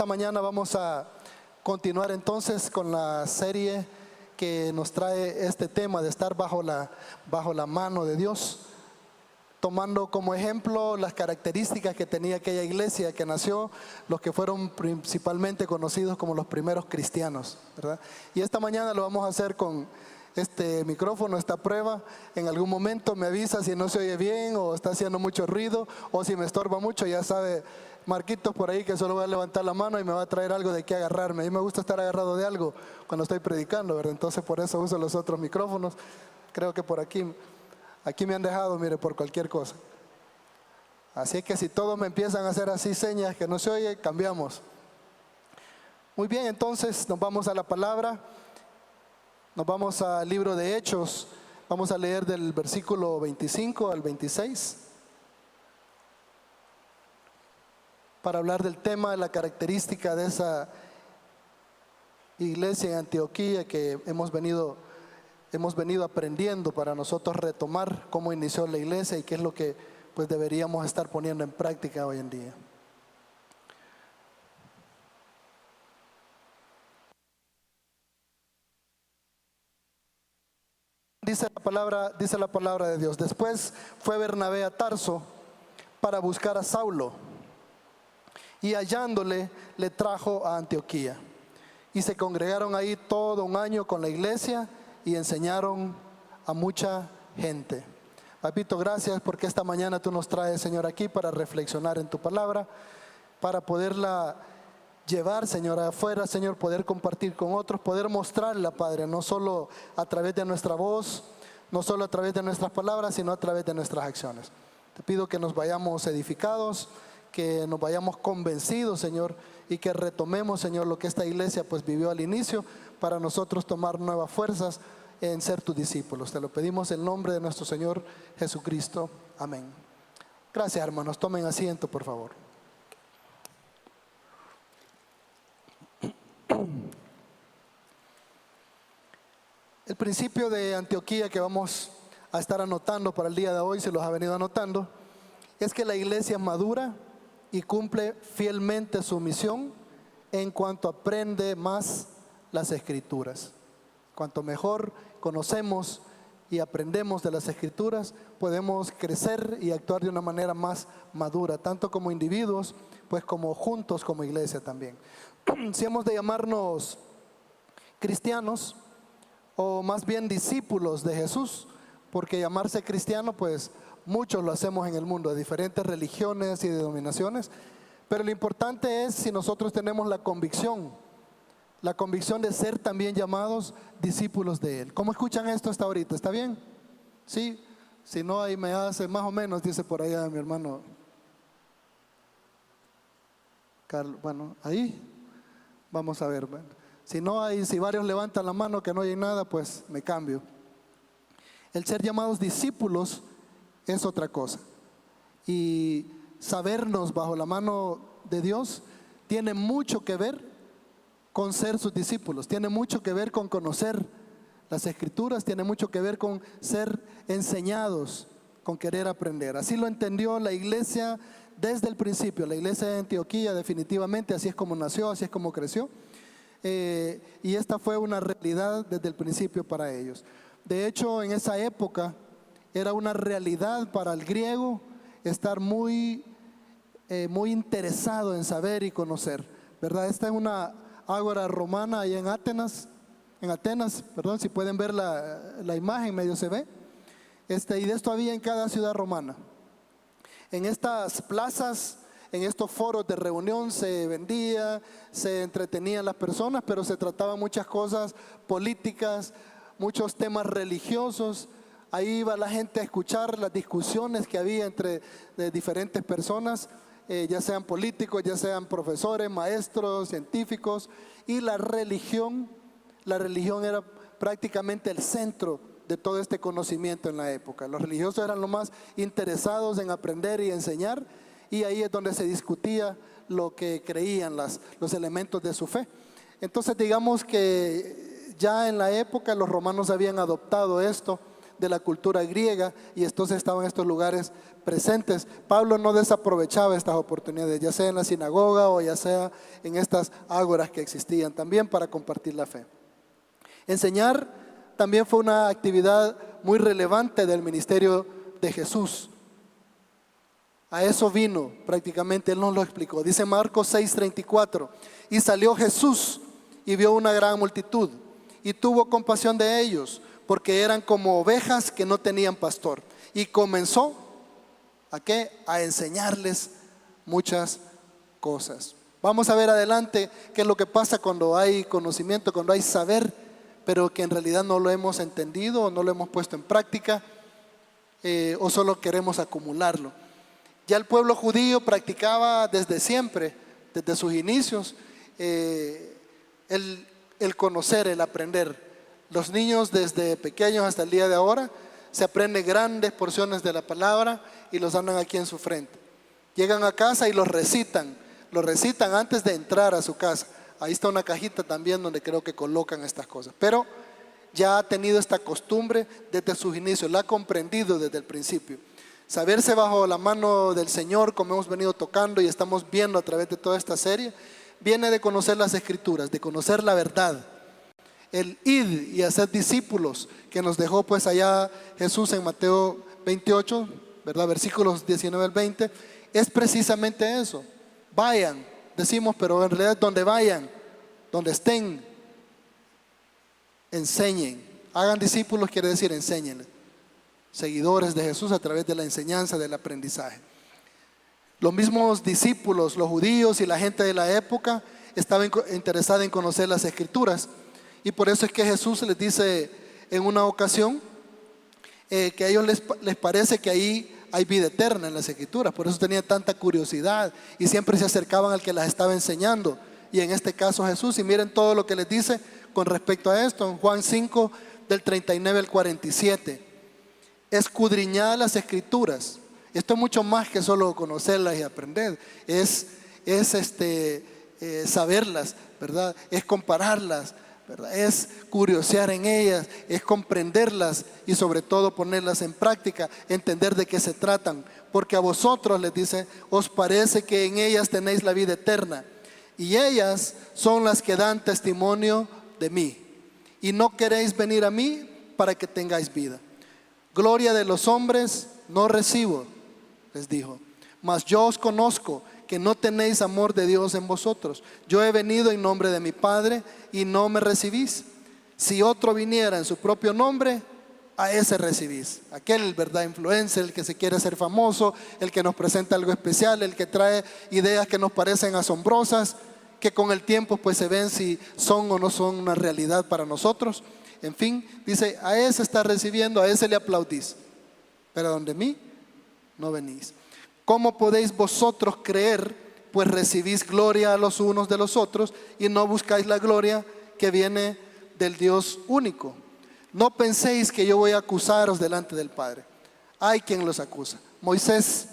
esta mañana vamos a continuar entonces con la serie que nos trae este tema de estar bajo la mano de Dios, tomando como ejemplo las características que tenía aquella iglesia que nació, los que fueron principalmente conocidos como los primeros cristianos, ¿verdad? Y esta mañana lo vamos a hacer con este micrófono, esta prueba. En algún momento me avisa si no se oye bien o está haciendo mucho ruido o si me estorba mucho. Ya sabe Marquitos por ahí que solo va a levantar la mano y me va a traer algo de qué agarrarme. A mí me gusta estar agarrado de algo cuando estoy predicando, ¿verdad? Entonces por eso uso los otros micrófonos. Creo que por aquí me han dejado, mire, por cualquier cosa. Así que si todos me empiezan a hacer así señas que no se oye, cambiamos. Muy bien, entonces nos vamos a la palabra. Nos vamos al libro de Hechos. Vamos a leer del versículo 25 al 26 para hablar del tema, de la característica de esa iglesia en Antioquía que hemos venido aprendiendo para nosotros retomar cómo inició la iglesia y qué es lo que pues deberíamos estar poniendo en práctica hoy en día. Dice la palabra de Dios: después fue Bernabé a Tarso para buscar a Saulo, y hallándole le trajo a Antioquía. Y se congregaron ahí todo un año con la iglesia y enseñaron a mucha gente. Papito, gracias porque esta mañana tú nos traes, Señor, aquí para reflexionar en tu palabra, para poderla llevar, Señor, afuera, Señor, poder compartir con otros, poder mostrarla, Padre, no solo a través de nuestra voz, no solo a través de nuestras palabras, sino a través de nuestras acciones. Te pido que nos vayamos edificados, que nos vayamos convencidos, Señor, y que retomemos, Señor, lo que esta iglesia pues vivió al inicio, para nosotros tomar nuevas fuerzas en ser tus discípulos. Te lo pedimos en el nombre de nuestro Señor Jesucristo. Amén. Gracias, hermanos. Tomen asiento, por favor. El principio de Antioquía que vamos a estar anotando para el día de hoy, se los ha venido anotando, es que la iglesia madura y cumple fielmente su misión en cuanto aprende más las Escrituras. Cuanto mejor conocemos y aprendemos de las Escrituras, podemos crecer y actuar de una manera más madura, tanto como individuos, pues como juntos como iglesia también. Si hemos de llamarnos cristianos, o más bien discípulos de Jesús, porque llamarse cristiano, pues muchos lo hacemos en el mundo, de diferentes religiones y denominaciones, pero lo importante es si nosotros tenemos la convicción de ser también llamados discípulos de Él. ¿Cómo escuchan esto hasta ahorita? ¿Está bien? ¿Sí? Si no, ahí me hace más o menos, dice por allá mi hermano Carlos. Bueno, ahí vamos a ver. Bueno, si varios levantan la mano que no hay nada, pues me cambio. El ser llamados discípulos es otra cosa. Y sabernos bajo la mano de Dios tiene mucho que ver con ser sus discípulos, tiene mucho que ver con conocer las Escrituras, tiene mucho que ver con ser enseñados, con querer aprender. Así lo entendió la iglesia desde el principio. La iglesia de Antioquía definitivamente así es como nació, así es como creció. Y esta fue una realidad desde el principio para ellos. De hecho, en esa época era una realidad para el griego estar muy interesado en saber y conocer, ¿verdad? Esta es una ágora romana ahí en Atenas, perdón, si pueden ver la imagen, medio se ve. Y de esto había en cada ciudad romana. En estas plazas, en estos foros de reunión se vendía, se entretenían las personas, pero se trataban muchas cosas políticas, muchos temas religiosos. Ahí iba la gente a escuchar las discusiones que había entre diferentes personas, ya sean políticos, ya sean profesores, maestros, científicos. Y la religión era prácticamente el centro de todo este conocimiento en la época. Los religiosos eran los más interesados en aprender y enseñar, y ahí es donde se discutía lo que creían, los elementos de su fe. Entonces digamos que ya en la época los romanos habían adoptado esto de la cultura griega y entonces estaban en estos lugares presentes. Pablo no desaprovechaba estas oportunidades, ya sea en la sinagoga o ya sea en estas ágoras que existían también para compartir la fe. Enseñar también fue una actividad muy relevante del ministerio de Jesús. A eso vino prácticamente, Él nos lo explicó. Dice Marcos 6:34, y salió Jesús y vio una gran multitud y tuvo compasión de ellos, porque eran como ovejas que no tenían pastor. Y comenzó ¿a qué? A enseñarles muchas cosas. Vamos a ver adelante qué es lo que pasa cuando hay conocimiento, cuando hay saber, pero que en realidad no lo hemos entendido o no lo hemos puesto en práctica, o solo queremos acumularlo. Ya el pueblo judío practicaba desde siempre, desde sus inicios, el conocer, el aprender. Los niños desde pequeños hasta el día de ahora se aprenden grandes porciones de la palabra y los andan aquí en su frente. Llegan a casa y los recitan antes de entrar a su casa. Ahí está una cajita también donde creo que colocan estas cosas. Pero ya ha tenido esta costumbre desde sus inicios, la ha comprendido desde el principio. Saberse bajo la mano del Señor, como hemos venido tocando y estamos viendo a través de toda esta serie, viene de conocer las Escrituras, de conocer la verdad. El id y hacer discípulos que nos dejó pues allá Jesús en Mateo 28, ¿verdad? Versículos 19 al 20, es precisamente eso. Vayan, decimos, pero en realidad donde vayan, donde estén, enseñen. Hagan discípulos quiere decir enséñenles. Seguidores de Jesús a través de la enseñanza, del aprendizaje. Los mismos discípulos, los judíos y la gente de la época estaban interesados en conocer las Escrituras. Y por eso es que Jesús les dice en una ocasión que a ellos les parece que ahí hay vida eterna en las Escrituras. Por eso tenían tanta curiosidad y siempre se acercaban al que las estaba enseñando. Y en este caso Jesús, y miren todo lo que les dice con respecto a esto. En Juan 5 del 39 al 47. Escudriñad las Escrituras. Esto es mucho más que solo conocerlas y aprender. Es saberlas, ¿verdad? Es compararlas, ¿verdad? Es curiosear en ellas, es comprenderlas y sobre todo ponerlas en práctica, entender de qué se tratan. Porque a vosotros, les dice, os parece que en ellas tenéis la vida eterna. Y ellas son las que dan testimonio de mí. Y no queréis venir a mí para que tengáis vida. Gloria de los hombres no recibo, les dijo, mas yo os conozco que no tenéis amor de Dios en vosotros. Yo he venido en nombre de mi Padre y no me recibís. Si otro viniera en su propio nombre, a ese recibís. Aquel, ¿verdad? Influencer, el que se quiere hacer famoso, el que nos presenta algo especial, el que trae ideas que nos parecen asombrosas, que con el tiempo pues se ven si son o no son una realidad para nosotros. En fin, dice, a ese está recibiendo, a ese le aplaudís, pero donde mí no venís. ¿Cómo podéis vosotros creer? Pues recibís gloria a los unos de los otros y no buscáis la gloria que viene del Dios único. No penséis que yo voy a acusaros delante del Padre. Hay quien los acusa. Moisés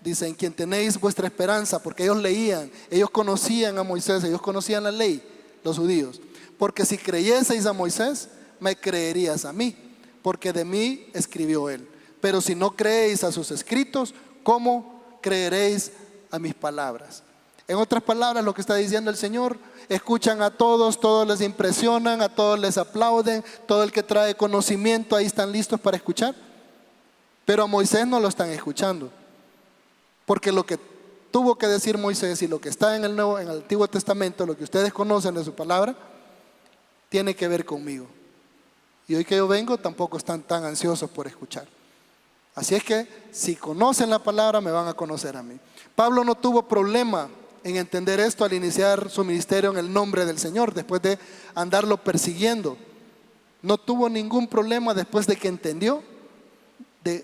dice, en quien tenéis vuestra esperanza, porque ellos leían, ellos conocían a Moisés, ellos conocían la ley, los judíos. Porque si creyeseis a Moisés, me creerías a mí, porque de mí escribió él. Pero si no creéis a sus escritos, ¿cómo creeréis a mis palabras? En otras palabras, lo que está diciendo el Señor, escuchan a todos, todos les impresionan, a todos les aplauden, todo el que trae conocimiento ahí están listos para escuchar. Pero a Moisés no lo están escuchando, porque lo que tuvo que decir Moisés y lo que está en el Antiguo Testamento, lo que ustedes conocen de su palabra, tiene que ver conmigo. Y hoy que yo vengo tampoco están tan ansiosos por escuchar. Así es que si conocen la palabra me van a conocer a mí. Pablo no tuvo problema en entender esto al iniciar su ministerio en el nombre del Señor, después de andarlo persiguiendo. No tuvo ningún problema después de que entendió de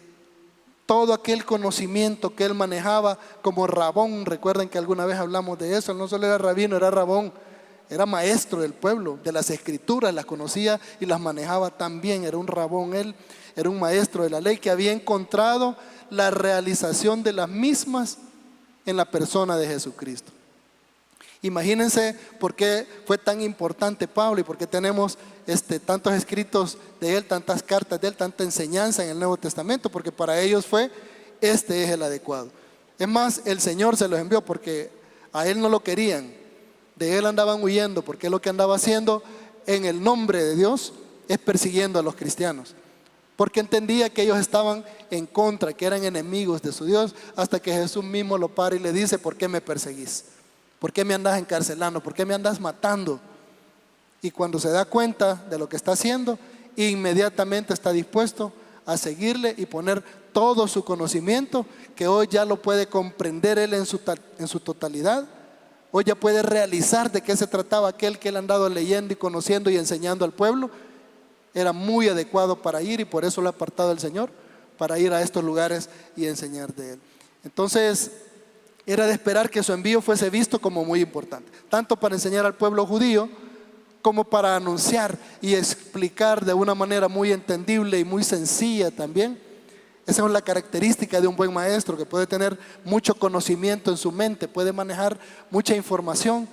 todo aquel conocimiento que él manejaba como Rabón. Recuerden que alguna vez hablamos de eso, él no solo era rabino, era Rabón. Era maestro del pueblo, de las Escrituras, las conocía y las manejaba tan bien. Era un rabón él, era un maestro de la ley que había encontrado la realización de las mismas en la persona de Jesucristo. Imagínense por qué fue tan importante Pablo y por qué tenemos tantos escritos de él, tantas cartas de él, tanta enseñanza en el Nuevo Testamento, porque para ellos este es el adecuado. Es más, el Señor se los envió porque a él no lo querían, de él andaban huyendo, porque lo que andaba haciendo en el nombre de Dios es persiguiendo a los cristianos, porque entendía que ellos estaban en contra, que eran enemigos de su Dios, hasta que Jesús mismo lo para y le dice: ¿por qué me perseguís? ¿Por qué me andas encarcelando? ¿Por qué me andas matando? Y cuando se da cuenta de lo que está haciendo, inmediatamente está dispuesto a seguirle y poner todo su conocimiento, que hoy ya lo puede comprender él en su totalidad. Hoy ya puede realizar de qué se trataba aquel que él ha andado leyendo y conociendo y enseñando al pueblo. Era muy adecuado para ir, y por eso lo ha apartado el Señor, para ir a estos lugares y enseñar de él. Entonces, era de esperar que su envío fuese visto como muy importante, tanto para enseñar al pueblo judío, como para anunciar y explicar de una manera muy entendible y muy sencilla también. Esa es la característica de un buen maestro, que puede tener mucho conocimiento en su mente, puede manejar mucha información,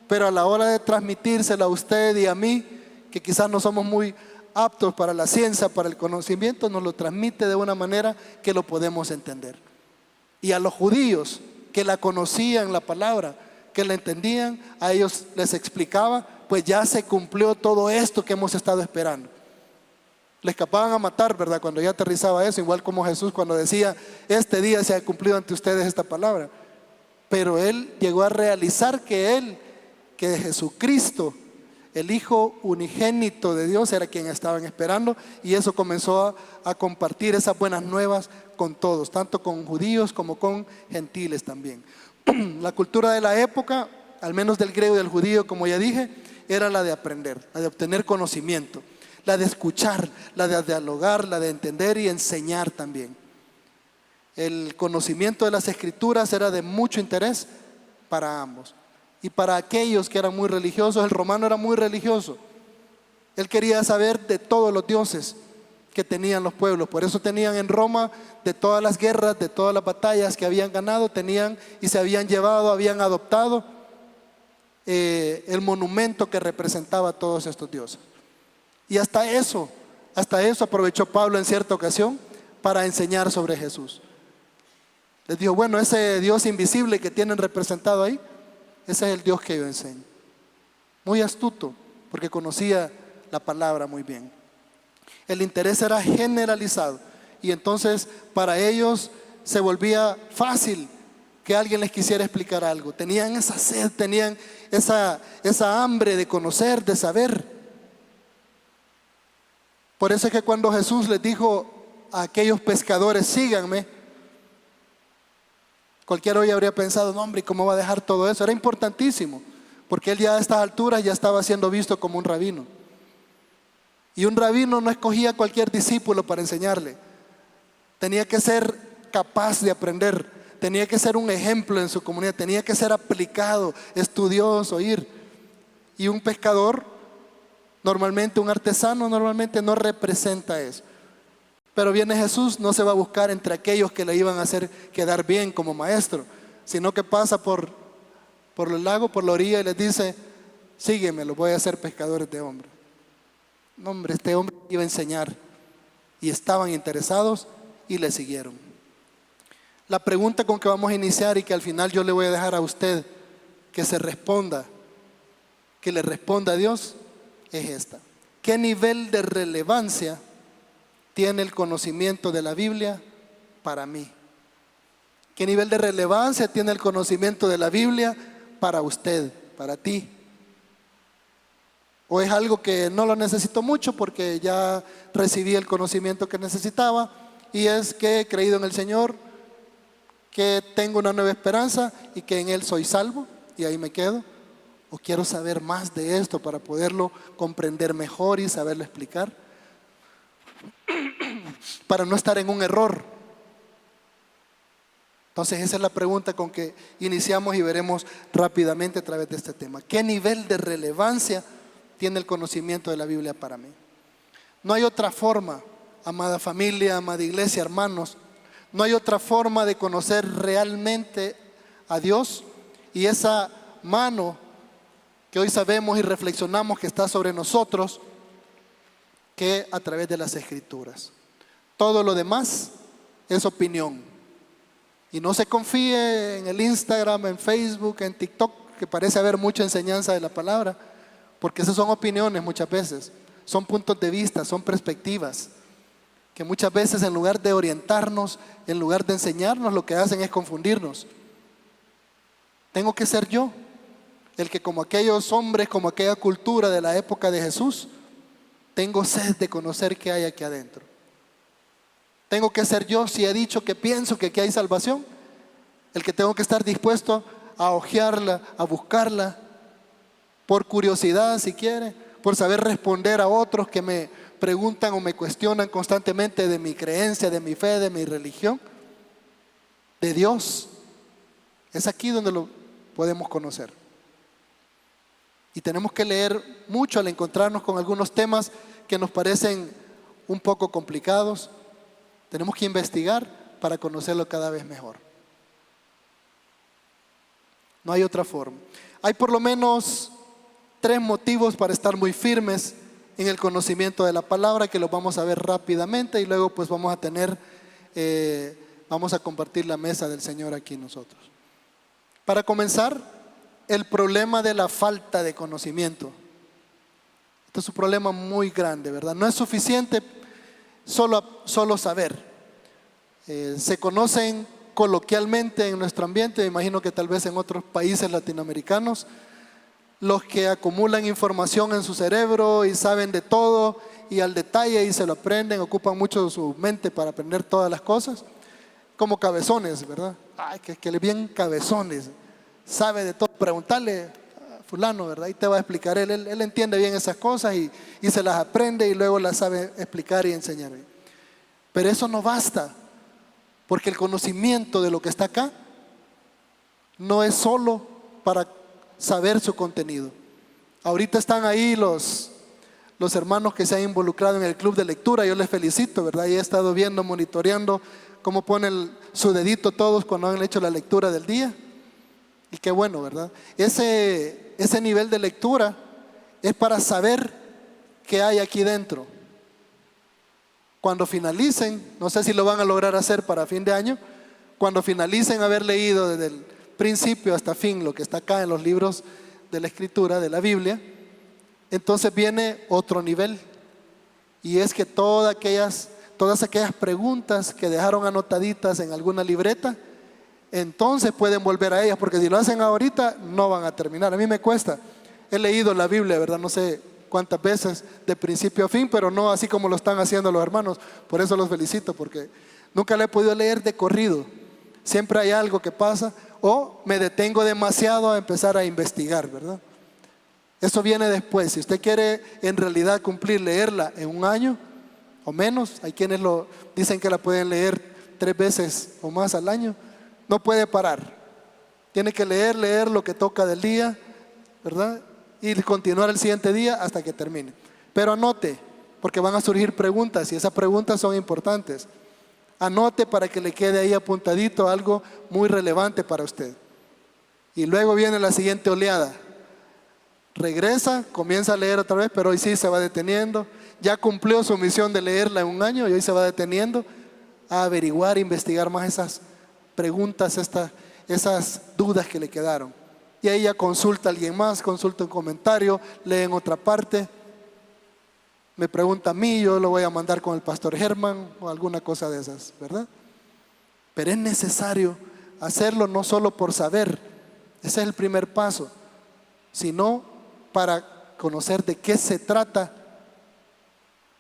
pero a la hora de transmitírsela a usted y a mí, que quizás no somos muy aptos para la ciencia, para el conocimiento, nos lo transmite de una manera que lo podemos entender. Y a los judíos que la conocían, la palabra, que la entendían, a ellos les explicaba: pues ya se cumplió todo esto que hemos estado esperando. Le escapaban a matar, ¿verdad?, cuando ya aterrizaba eso, igual como Jesús cuando decía: este día se ha cumplido ante ustedes esta palabra. Pero él llegó a realizar que Jesucristo, el Hijo unigénito de Dios, era quien estaban esperando, y eso comenzó a compartir esas buenas nuevas con todos, tanto con judíos como con gentiles también. La cultura de la época, al menos del griego y del judío, como ya dije, era la de aprender, la de obtener conocimiento, la de escuchar, la de dialogar, la de entender y enseñar también. El conocimiento de las escrituras era de mucho interés para ambos. Y para aquellos que eran muy religiosos, el romano era muy religioso. Él quería saber de todos los dioses que tenían los pueblos. Por eso tenían en Roma, de todas las guerras, de todas las batallas que habían ganado, tenían y se habían llevado, habían adoptado el monumento que representaba a todos estos dioses. Y hasta eso aprovechó Pablo en cierta ocasión para enseñar sobre Jesús. Les dijo: bueno, ese Dios invisible que tienen representado ahí, ese es el Dios que yo enseño. Muy astuto, porque conocía la palabra muy bien. El interés era generalizado, y entonces para ellos se volvía fácil que alguien les quisiera explicar algo. Tenían esa sed, tenían esa hambre de conocer, de saber. Por eso es que cuando Jesús les dijo a aquellos pescadores: síganme, cualquiera hoy habría pensado: no, hombre, ¿cómo va a dejar todo eso? Era importantísimo, porque él ya a estas alturas ya estaba siendo visto como un rabino. Y un rabino no escogía a cualquier discípulo para enseñarle. Tenía que ser capaz de aprender, tenía que ser un ejemplo en su comunidad, tenía que ser aplicado, estudioso, ir. Y un pescador, normalmente un artesano, normalmente no representa eso. Pero viene Jesús, no se va a buscar entre aquellos que le iban a hacer quedar bien como maestro, sino que pasa por el lago, por la orilla, y les dice: sígueme, los voy a hacer pescadores de hombres. No, hombre, este hombre iba a enseñar, y estaban interesados y le siguieron. La pregunta con que vamos a iniciar, y que al final yo le voy a dejar a usted que se responda, que le responda a Dios, es esta: ¿qué nivel de relevancia tiene el conocimiento de la Biblia para mí? ¿Qué nivel de relevancia tiene el conocimiento de la Biblia para usted, para ti? ¿O es algo que no lo necesito mucho porque ya recibí el conocimiento que necesitaba, y es que he creído en el Señor, que tengo una nueva esperanza y que en Él soy salvo, y ahí me quedo? ¿O quiero saber más de esto para poderlo comprender mejor y saberlo explicar, para no estar en un error? Entonces esa es la pregunta con que iniciamos, y veremos rápidamente a través de este tema. ¿Qué nivel de relevancia tiene el conocimiento de la Biblia para mí? No hay otra forma, amada familia, amada iglesia, hermanos, no hay otra forma de conocer realmente a Dios, y esa mano que hoy sabemos y reflexionamos que está sobre nosotros que a través de las Escrituras. Todo lo demás es opinión. Y no se confíe en el Instagram, en Facebook, en TikTok, que parece haber mucha enseñanza de la palabra, porque esas son opiniones muchas veces, son puntos de vista, son perspectivas, que muchas veces en lugar de orientarnos, en lugar de enseñarnos, lo que hacen es confundirnos. Tengo que ser yo, el que como aquellos hombres, como aquella cultura de la época de Jesús, tengo sed de conocer qué hay aquí adentro. Tengo que ser yo, si he dicho que pienso que aquí hay salvación, el que tengo que estar dispuesto a hojearla, a buscarla, por curiosidad si quiere, por saber responder a otros que me preguntan o me cuestionan constantemente de mi creencia, de mi fe, de mi religión, de Dios. Es aquí donde lo podemos conocer. Y tenemos que leer mucho al encontrarnos con algunos temas que nos parecen un poco complicados. Tenemos que investigar para conocerlo cada vez mejor. No hay otra forma. Hay por lo menos 3 motivos para estar muy firmes en el conocimiento de la palabra, que los vamos a ver rápidamente y luego pues vamos a compartir la mesa del Señor aquí nosotros. Para comenzar, el problema de la falta de conocimiento. Este es un problema muy grande, ¿verdad? No es suficiente solo saber. Se conocen coloquialmente en nuestro ambiente, me imagino que tal vez en otros países latinoamericanos, los que acumulan información en su cerebro y saben de todo y al detalle y se lo aprenden, ocupan mucho su mente para aprender todas las cosas, como cabezones, ¿verdad? Ay, que le bien cabezones, sabe de todo. Preguntarle a fulano, ¿verdad? Y te va a explicar, él entiende bien esas cosas y se las aprende y luego las sabe explicar y enseñar. Pero eso no basta, porque el conocimiento de lo que está acá no es solo para saber su contenido. Ahorita están ahí los hermanos que se han involucrado en el club de lectura, yo les felicito, ¿verdad? Y he estado viendo, monitoreando cómo ponen su dedito todos cuando han hecho la lectura del día. Y qué bueno, ¿verdad? Ese nivel de lectura es para saber qué hay aquí dentro. Cuando finalicen, no sé si lo van a lograr hacer para fin de año, cuando finalicen haber leído desde el principio hasta fin lo que está acá en los libros de la Escritura, de la Biblia, entonces viene otro nivel. Y es que todas aquellas preguntas que dejaron anotaditas en alguna libreta, entonces pueden volver a ellas, porque si lo hacen ahorita no van a terminar. A mí me cuesta. He leído la Biblia, ¿verdad? No sé cuántas veces, de principio a fin, pero no así como lo están haciendo los hermanos. Por eso los felicito, porque nunca la he podido leer de corrido. Siempre hay algo que pasa, o me detengo demasiado a empezar a investigar, ¿verdad? Eso viene después. Si usted quiere en realidad cumplir, leerla en un año o menos, hay quienes lo dicen que la pueden leer 3 veces o más al año. No puede parar. Tiene que leer lo que toca del día, ¿verdad? Y continuar el siguiente día hasta que termine. Pero anote, porque van a surgir preguntas y esas preguntas son importantes. Anote para que le quede ahí apuntadito algo muy relevante para usted. Y luego viene la siguiente oleada. Regresa, comienza a leer otra vez, pero hoy sí se va deteniendo. Ya cumplió su misión de leerla en un año y hoy se va deteniendo a averiguar, investigar más esas preguntas, esas dudas que le quedaron. Y ahí ya consulta a alguien más, consulta un comentario, lee en otra parte, me pregunta a mí, yo lo voy a mandar con el pastor Germán o alguna cosa de esas, ¿verdad? Pero es necesario hacerlo no solo por saber, ese es el primer paso, sino para conocer de qué se trata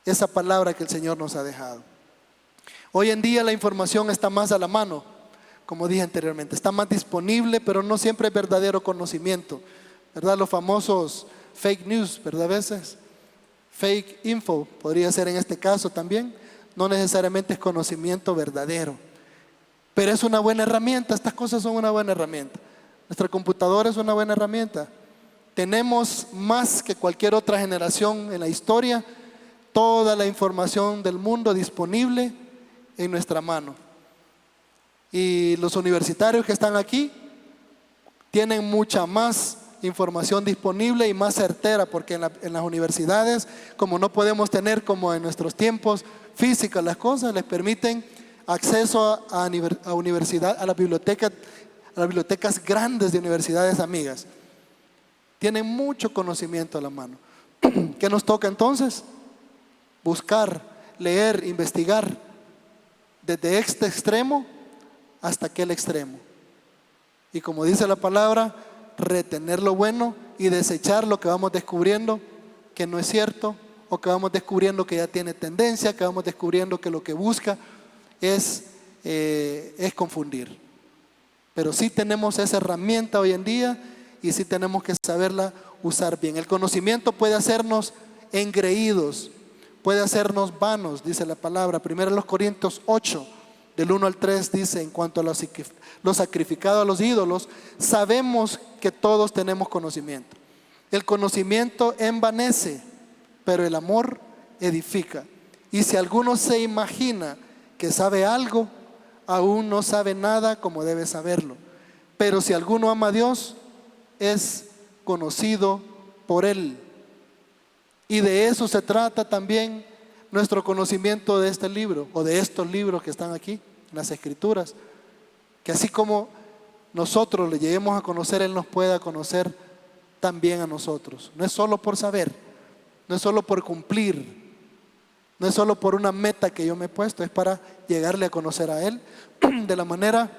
esa palabra que el Señor nos ha dejado. Hoy en día la información está más a la mano, como dije anteriormente, está más disponible, pero no siempre es verdadero conocimiento, ¿verdad? Los famosos fake news, ¿verdad? A veces fake info podría ser en este caso también, no necesariamente es conocimiento verdadero, pero es una buena herramienta. Estas cosas son una buena herramienta. Nuestra computadora es una buena herramienta. Tenemos más que cualquier otra generación en la historia toda la información del mundo disponible en nuestra mano. Y los universitarios que están aquí, Tienen mucha más información disponible y más certera, porque en las universidades, como no podemos tener como en nuestros tiempos físicas las cosas, les permiten acceso a universidad, a las bibliotecas grandes de universidades amigas. Tienen mucho conocimiento a la mano. ¿Qué nos toca entonces? Buscar, leer, investigar desde este extremo hasta aquel extremo. Y como dice la palabra, retener lo bueno y desechar lo que vamos descubriendo que no es cierto, o que vamos descubriendo que ya tiene tendencia, que vamos descubriendo que lo que busca es confundir. Pero sí tenemos esa herramienta hoy en día y sí tenemos que saberla usar bien. El conocimiento puede hacernos engreídos, puede hacernos vanos, dice la palabra. 1 Corintios 8, del 1 al 3 dice: en cuanto a lo sacrificado a los ídolos, sabemos que todos tenemos conocimiento. El conocimiento envanece, pero el amor edifica. Y si alguno se imagina que sabe algo, aún no sabe nada como debe saberlo. Pero si alguno ama a Dios, es conocido por Él. Y de eso se trata también nuestro conocimiento de este libro, o de estos libros que están aquí, en las Escrituras. Que así como nosotros le lleguemos a conocer, Él nos pueda conocer también a nosotros. No es solo por saber, no es solo por cumplir, no es solo por una meta que yo me he puesto, es para llegarle a conocer a Él de la manera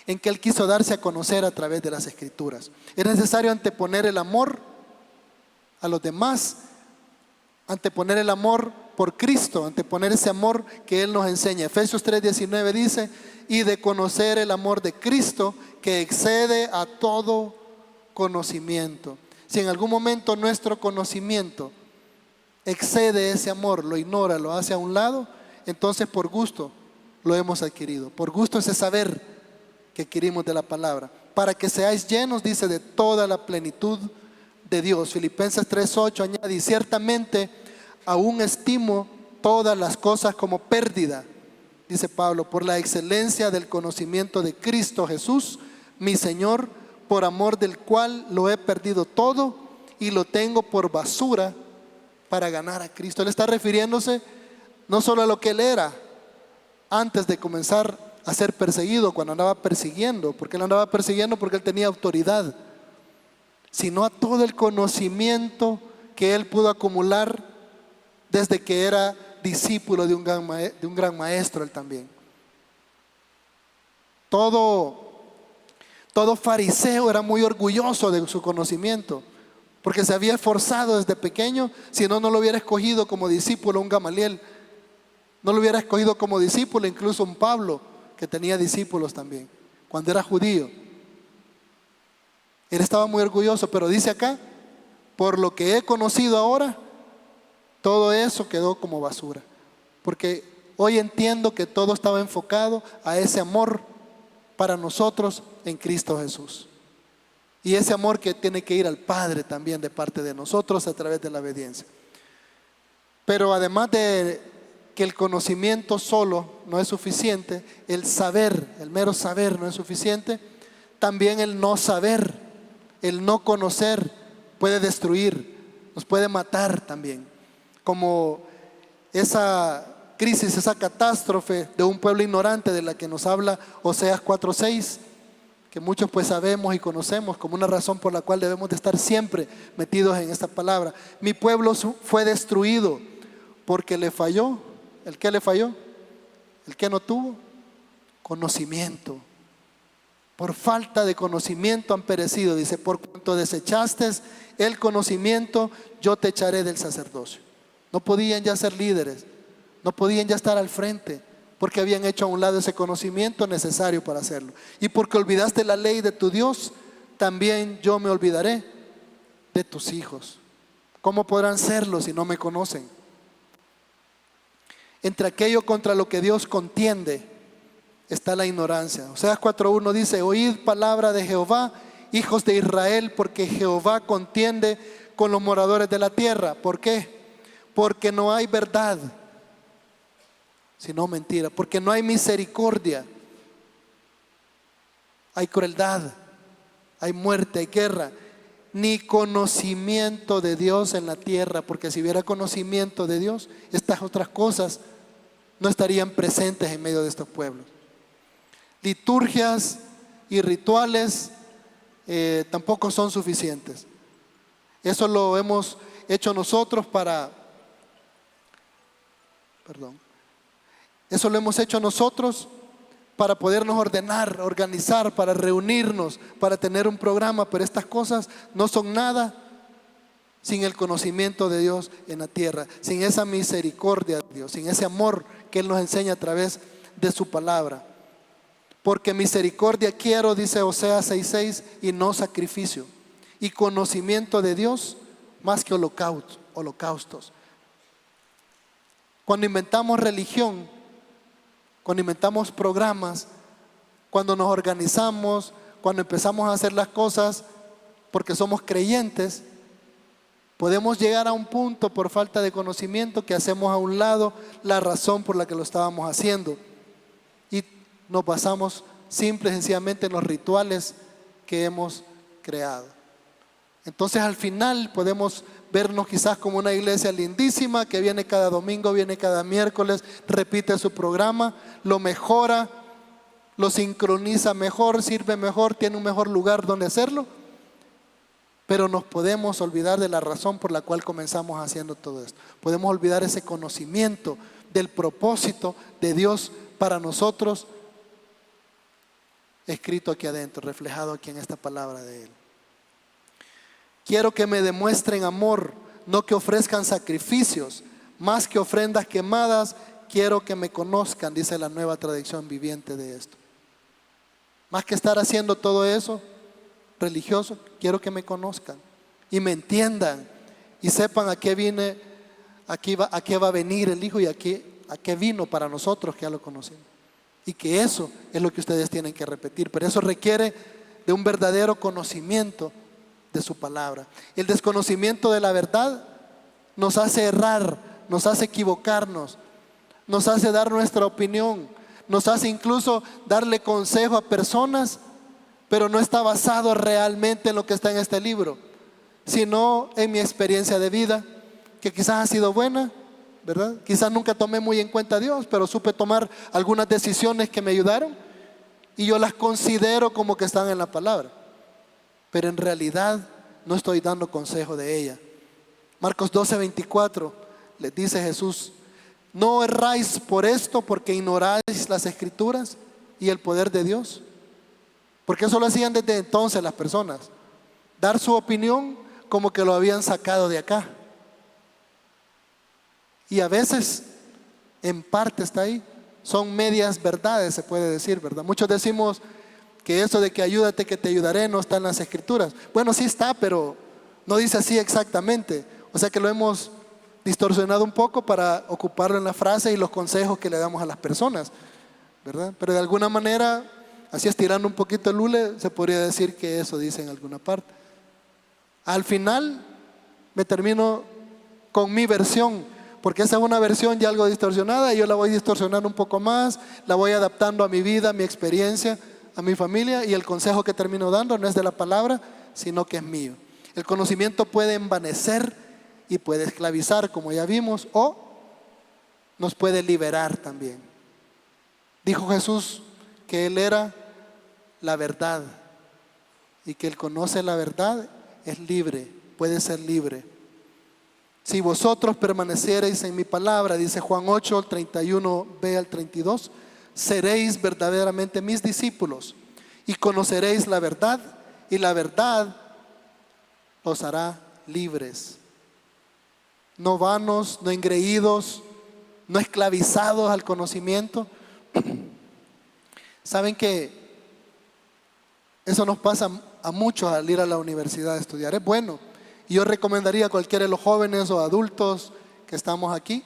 en que Él quiso darse a conocer a través de las Escrituras. Es necesario anteponer el amor a los demás, anteponer el amor por Cristo, anteponer ese amor que Él nos enseña. Efesios 3:19 dice: y de conocer el amor de Cristo, que excede a todo conocimiento. Si en algún momento nuestro conocimiento excede ese amor, lo ignora, lo hace a un lado, entonces por gusto lo hemos adquirido. Por gusto ese saber que adquirimos de la palabra. Para que seáis llenos, dice, de toda la plenitud de Dios. Filipenses 3:8 añade: y ciertamente aún estimo todas las cosas como pérdida, dice Pablo, por la excelencia del conocimiento de Cristo Jesús, mi Señor, por amor del cual lo he perdido todo y lo tengo por basura para ganar a Cristo. Él está refiriéndose no solo a lo que él era antes de comenzar a ser perseguido, cuando andaba persiguiendo, porque él andaba persiguiendo porque él tenía autoridad, sino a todo el conocimiento que él pudo acumular desde que era discípulo de un gran maestro. Él también. Todo fariseo era muy orgulloso de su conocimiento, porque se había esforzado desde pequeño. Si no, no lo hubiera escogido como discípulo un Gamaliel, no lo hubiera escogido como discípulo incluso un Pablo, que tenía discípulos también cuando era judío. Él estaba muy orgulloso, pero dice acá: por lo que he conocido ahora, todo eso quedó como basura, porque hoy entiendo que todo estaba enfocado a ese amor para nosotros en Cristo Jesús, y ese amor que tiene que ir al Padre también de parte de nosotros a través de la obediencia. Pero además de que el conocimiento solo no es suficiente, el saber, el mero saber no es suficiente, también el no saber, el no conocer puede destruir, nos puede matar también. Como esa crisis, esa catástrofe de un pueblo ignorante de la que nos habla Oseas 4:6, que muchos pues sabemos y conocemos como una razón por la cual debemos de estar siempre metidos en esta palabra. Mi pueblo fue destruido porque le falló. ¿El qué le falló? El que no tuvo conocimiento. Por falta de conocimiento han perecido. Dice: por cuanto desechaste el conocimiento, yo te echaré del sacerdocio. No podían ya ser líderes, no podían ya estar al frente, porque habían hecho a un lado ese conocimiento necesario para hacerlo. Y porque olvidaste la ley de tu Dios, también yo me olvidaré de tus hijos. ¿Cómo podrán serlo si no me conocen? Entre aquello contra lo que Dios contiende está la ignorancia. Oseas 4:1 dice: oíd palabra de Jehová, hijos de Israel, porque Jehová contiende con los moradores de la tierra. ¿Por qué? Porque no hay verdad, sino mentira. Porque no hay misericordia, hay crueldad. hay muerte, hay guerra, ni conocimiento de Dios en la tierra, porque si hubiera conocimiento de Dios, estas otras cosas no estarían presentes en medio de estos pueblos. Liturgias y rituales tampoco son suficientes. Eso lo hemos hecho nosotros eso lo hemos hecho nosotros para podernos ordenar, organizar, para reunirnos, para tener un programa, pero estas cosas no son nada sin el conocimiento de Dios en la tierra, sin esa misericordia de Dios, sin ese amor que Él nos enseña a través de su palabra. Porque misericordia quiero, dice Oseas 6:6, y no sacrificio, y conocimiento de Dios más que holocaustos. Cuando inventamos religión, cuando inventamos programas, cuando nos organizamos, cuando empezamos a hacer las cosas porque somos creyentes, podemos llegar a un punto por falta de conocimiento que hacemos a un lado la razón por la que lo estábamos haciendo y nos basamos simple y sencillamente en los rituales que hemos creado. Entonces al final podemos vernos quizás como una iglesia lindísima que viene cada domingo, viene cada miércoles, repite su programa, lo mejora, lo sincroniza mejor, sirve mejor, tiene un mejor lugar donde hacerlo. Pero nos podemos olvidar de la razón por la cual comenzamos haciendo todo esto. Podemos olvidar ese conocimiento del propósito de Dios para nosotros, escrito aquí adentro, reflejado aquí en esta palabra de Él. Quiero que me demuestren amor, no que ofrezcan sacrificios, más que ofrendas quemadas. Quiero que me conozcan, dice la Nueva Traducción Viviente de esto. Más que estar haciendo todo eso religioso, quiero que me conozcan y me entiendan y sepan a qué vine, a qué va a venir el Hijo y a qué vino para nosotros que ya lo conocimos. Y que eso es lo que ustedes tienen que repetir, pero eso requiere de un verdadero conocimiento de su palabra. El desconocimiento de la verdad nos hace errar, nos hace equivocarnos, nos hace dar nuestra opinión, nos hace incluso darle consejo a personas, pero no está basado realmente en lo que está en este libro, sino en mi experiencia de vida, que quizás ha sido buena, ¿verdad? Quizás nunca tomé muy en cuenta a Dios, pero supe tomar algunas decisiones que me ayudaron y yo las considero como que están en la palabra, pero en realidad no estoy dando consejo de ella. Marcos 12:24 les dice Jesús: no erráis por esto, porque ignoráis las escrituras y el poder de Dios. Porque eso lo hacían desde entonces las personas, dar su opinión como que lo habían sacado de acá. Y a veces, en parte está ahí, son medias verdades, se puede decir, ¿verdad? Muchos decimos que eso de que ayúdate que te ayudaré no está en las escrituras. Bueno, sí está, pero no dice así exactamente. O sea que lo hemos distorsionado un poco para ocuparlo en la frase y los consejos que le damos a las personas, ¿verdad? Pero de alguna manera, así estirando un poquito el hule, se podría decir que eso dice en alguna parte. Al final me termino con mi versión, porque esa es una versión ya algo distorsionada y yo la voy distorsionando un poco más, la voy adaptando a mi vida, a mi experiencia, a mi familia, y el consejo que termino dando no es de la palabra, sino que es mío. El conocimiento puede envanecer y puede esclavizar, como ya vimos, o nos puede liberar también. Dijo Jesús que Él era la verdad y que Él conoce la verdad, es libre, puede ser libre. Si vosotros permaneciereis en mi palabra, dice Juan 8, 31b al 32, seréis verdaderamente mis discípulos y conoceréis la verdad, y la verdad os hará libres. No vanos, no engreídos, no esclavizados al conocimiento. Saben que eso nos pasa a muchos al ir a la universidad a estudiar. Es bueno. Y yo recomendaría a cualquiera de los jóvenes o adultos que estamos aquí,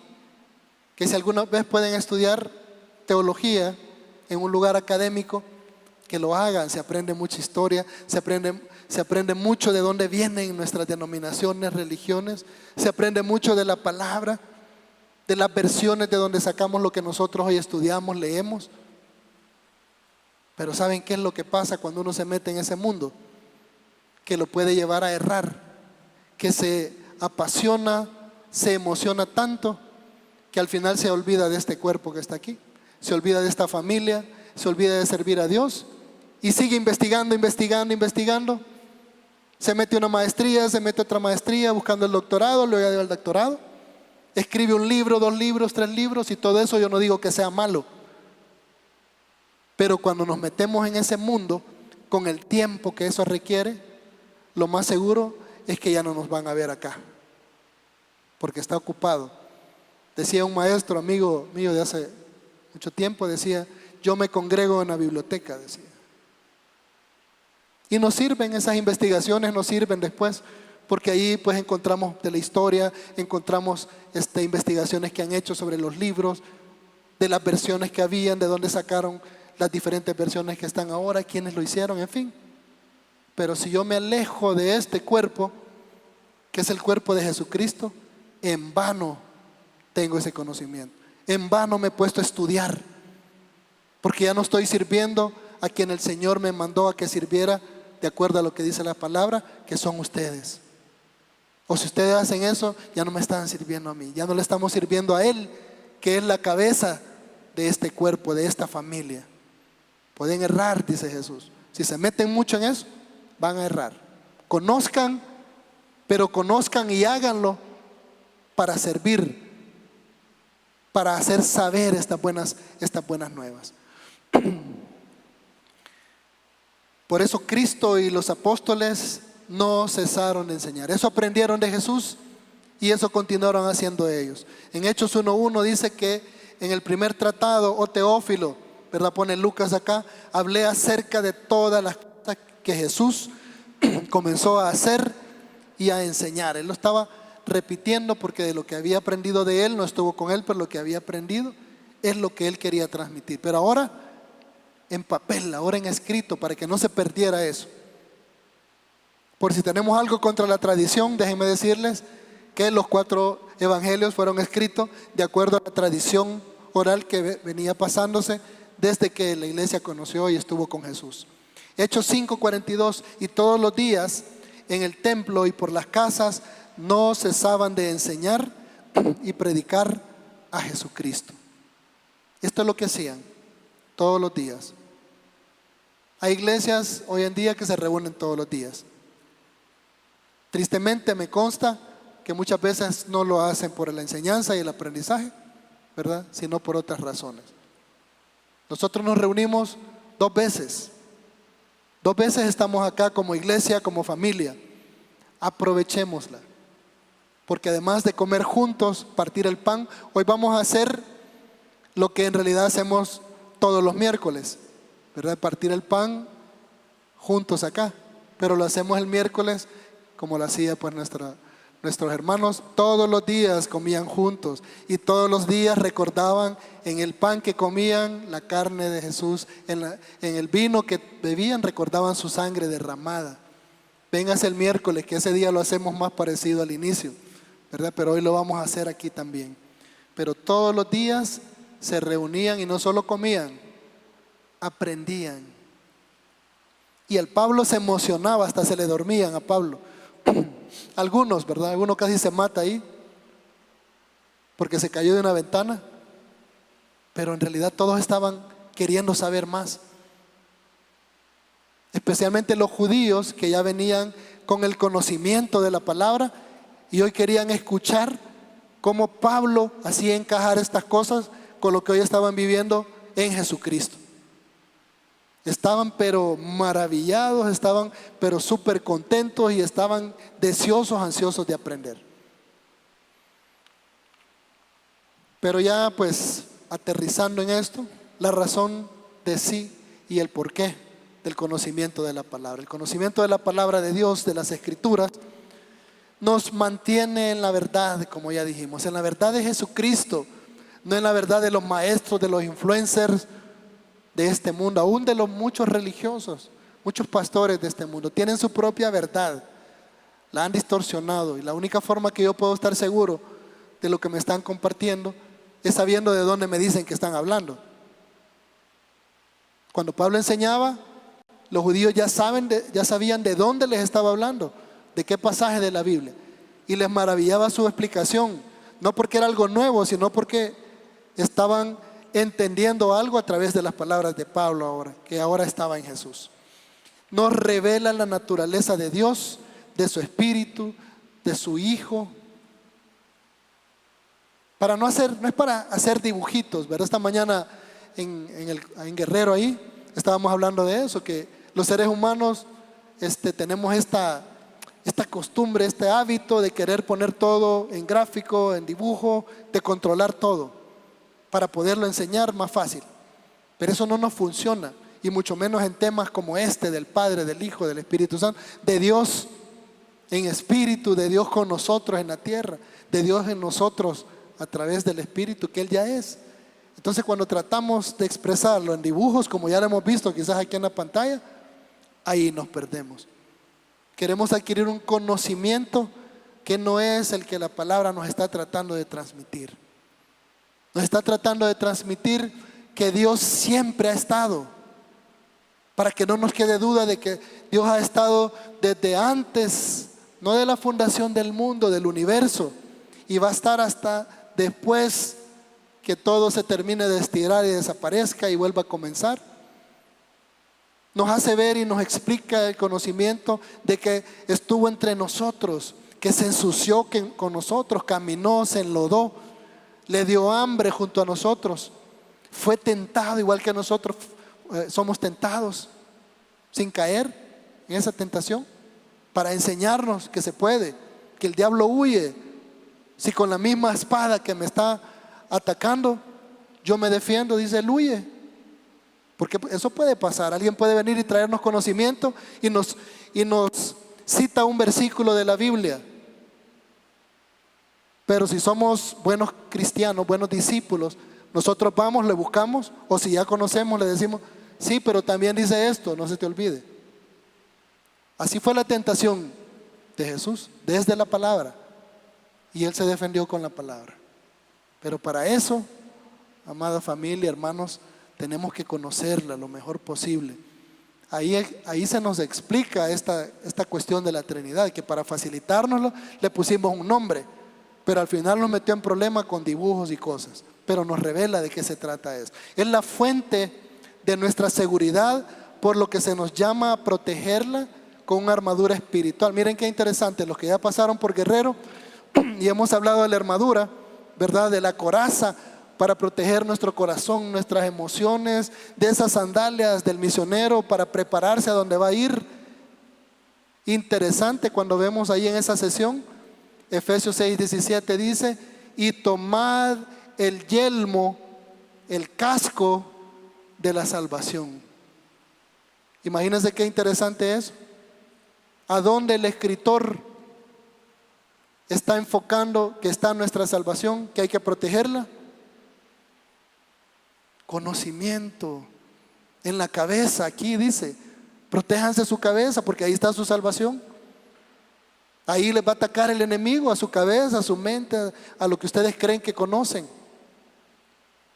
que si alguna vez pueden estudiar teología en un lugar académico, que lo hagan. Se aprende mucha historia, se aprende mucho de dónde vienen nuestras denominaciones, religiones, se aprende mucho de la palabra, de las versiones de donde sacamos lo que nosotros hoy estudiamos, leemos. Pero ¿saben qué es lo que pasa cuando uno se mete en ese mundo? que lo puede llevar a errar, que se apasiona, se emociona tanto que al final se olvida de este cuerpo que está aquí, se olvida de esta familia, se olvida de servir a Dios y sigue investigando, investigando. Se mete una maestría, se mete otra maestría, buscando el doctorado, luego ya lleva el doctorado. Escribe un libro, 2 libros, 3 libros, y todo eso yo no digo que sea malo. Pero cuando nos metemos en ese mundo, con el tiempo que eso requiere, lo más seguro es que ya no nos van a ver acá, porque está ocupado. Decía un maestro, amigo mío de hace mucho tiempo, decía, yo me congrego en la biblioteca, decía. Y nos sirven esas investigaciones, nos sirven después, porque ahí pues encontramos de la historia, encontramos investigaciones que han hecho sobre los libros, de las versiones que habían, de dónde sacaron las diferentes versiones que están ahora, quiénes lo hicieron, en fin. Pero si yo me alejo de este cuerpo, que es el cuerpo de Jesucristo, en vano tengo ese conocimiento. En vano me he puesto a estudiar, porque ya no estoy sirviendo a quien el Señor me mandó a que sirviera, de acuerdo a lo que dice la palabra, que son ustedes. O si ustedes hacen eso, ya no me están sirviendo a mí, ya no le estamos sirviendo a Él, que es la cabeza de este cuerpo, de esta familia. Pueden errar, dice Jesús. Si se meten mucho en eso, van a errar. Conozcan, pero conozcan y háganlo para servir, para hacer saber estas buenas nuevas. Por eso Cristo y los apóstoles no cesaron de enseñar. Eso aprendieron de Jesús y eso continuaron haciendo ellos. En Hechos 1:1 dice que en el primer tratado, oh Teófilo, ¿verdad? Pone Lucas acá, hablé acerca de todas las cosas que Jesús comenzó a hacer y a enseñar. Él lo estaba repitiendo porque de lo que había aprendido de él, no estuvo con él, pero lo que había aprendido es lo que él quería transmitir. Pero ahora en papel, ahora en escrito, para que no se perdiera eso. Por si tenemos algo contra la tradición, déjenme decirles que los 4 evangelios fueron escritos de acuerdo a la tradición oral que venía pasándose desde que la iglesia conoció y estuvo con Jesús. Hechos 5:42, y todos los días en el templo y por las casas no cesaban de enseñar y predicar a Jesucristo. Esto es lo que hacían todos los días. Hay iglesias hoy en día que se reúnen todos los días. Tristemente me consta que muchas veces no lo hacen por la enseñanza y el aprendizaje, ¿verdad? Sino por otras razones. Nosotros nos reunimos 2 veces. 2 veces estamos acá como iglesia, como familia. Aprovechémosla. Porque además de comer juntos, partir el pan, hoy vamos a hacer lo que en realidad hacemos todos los miércoles, ¿verdad? Partir el pan juntos acá. Pero lo hacemos el miércoles como lo hacía pues nuestros hermanos. Todos los días comían juntos y todos los días recordaban en el pan que comían la carne de Jesús, en el vino que bebían recordaban su sangre derramada. Véngase el miércoles, que ese día lo hacemos más parecido al inicio, ¿verdad? Pero hoy lo vamos a hacer aquí también. Pero todos los días se reunían y no solo comían, aprendían. Y el Pablo se emocionaba, hasta se le dormían a Pablo. Algunos, ¿verdad? Alguno casi se mata ahí porque se cayó de una ventana, pero en realidad todos estaban queriendo saber más, especialmente los judíos que ya venían con el conocimiento de la palabra y hoy querían escuchar cómo Pablo hacía encajar estas cosas con lo que hoy estaban viviendo en Jesucristo. Estaban pero maravillados, estaban pero súper contentos y estaban deseosos, ansiosos de aprender. Pero ya pues aterrizando en esto, la razón de sí y el porqué del conocimiento de la palabra. El conocimiento de la palabra de Dios, de las Escrituras, nos mantiene en la verdad, como ya dijimos, en la verdad de Jesucristo, no en la verdad de los maestros, de los influencers de este mundo, aún de los muchos religiosos, muchos pastores de este mundo. Tienen su propia verdad, la han distorsionado y la única forma que yo puedo estar seguro de lo que me están compartiendo es sabiendo de dónde me dicen que están hablando. Cuando Pablo enseñaba, Los judíos ya sabían de dónde les estaba hablando, de qué pasaje de la Biblia. Y les maravillaba su explicación, no porque era algo nuevo, sino porque estaban entendiendo algo a través de las palabras de Pablo ahora, que ahora estaba en Jesús. Nos revela la naturaleza de Dios, de su Espíritu, de su Hijo. No es para hacer dibujitos, ¿verdad? Esta mañana en Guerrero ahí estábamos hablando de eso, que los seres humanos tenemos esta costumbre, este hábito de querer poner todo en gráfico, en dibujo, de controlar todo para poderlo enseñar más fácil. Pero eso no nos funciona, y mucho menos en temas como este del Padre, del Hijo, del Espíritu Santo, de Dios en espíritu, de Dios con nosotros en la tierra, de Dios en nosotros a través del Espíritu que Él ya es. Entonces, cuando tratamos de expresarlo en dibujos, como ya lo hemos visto quizás aquí en la pantalla, ahí nos perdemos. Queremos adquirir un conocimiento que no es el que la palabra nos está tratando de transmitir. Nos está tratando de transmitir que Dios siempre ha estado, para que no nos quede duda de que Dios ha estado desde antes, no de la fundación del mundo, del universo, y va a estar hasta después que todo se termine de estirar y desaparezca y vuelva a comenzar. Nos hace ver y nos explica el conocimiento de que estuvo entre nosotros, que se ensució con nosotros, caminó, se enlodó, le dio hambre junto a nosotros, fue tentado igual que nosotros somos tentados, sin caer en esa tentación, para enseñarnos que se puede, que el diablo huye. Si con la misma espada que me está atacando yo me defiendo, dice, él huye. Porque eso puede pasar. Alguien puede venir y traernos conocimiento y nos cita un versículo de la Biblia. Pero si somos buenos cristianos, buenos discípulos, nosotros vamos, le buscamos, o si ya conocemos, le decimos, sí, pero también dice esto, no se te olvide. Así fue la tentación de Jesús, desde la palabra. Y Él se defendió con la palabra. Pero para eso, amada familia, hermanos, tenemos que conocerla lo mejor posible. Ahí se nos explica esta cuestión de la Trinidad, que para facilitárnoslo le pusimos un nombre, pero al final nos metió en problemas con dibujos y cosas. Pero nos revela de qué se trata eso. Es la fuente de nuestra seguridad, por lo que se nos llama a protegerla con una armadura espiritual. Miren qué interesante, los que ya pasaron por Guerrero y hemos hablado de la armadura, ¿verdad? De la coraza para proteger nuestro corazón, nuestras emociones, de esas sandalias del misionero para prepararse a donde va a ir. Interesante cuando vemos ahí en esa sesión, Efesios 6:17 dice, y tomad el yelmo, el casco de la salvación. Imagínense qué interesante es. ¿A dónde el escritor está enfocando que está nuestra salvación, que hay que protegerla? Conocimiento en la cabeza. Aquí dice, protéjanse su cabeza porque ahí está su salvación. Ahí les va a atacar el enemigo, a su cabeza, a su mente, a lo que ustedes creen que conocen.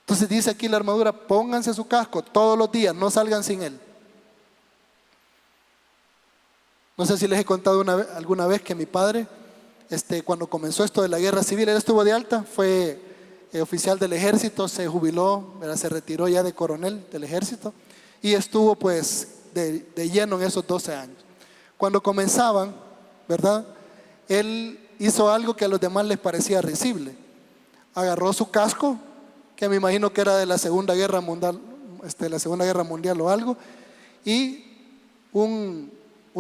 Entonces dice aquí la armadura, pónganse su casco todos los días, no salgan sin él. No sé si les he contado alguna vez que mi padre, cuando comenzó esto de la guerra civil, él estuvo de alta, fue oficial del ejército, se jubiló, ¿verdad? Se retiró ya de coronel del ejército y estuvo pues de lleno en esos 12 años. Cuando comenzaban, ¿verdad? Él hizo algo que a los demás les parecía risible. Agarró su casco, que me imagino que era de la Segunda Guerra Mundial, o algo, y un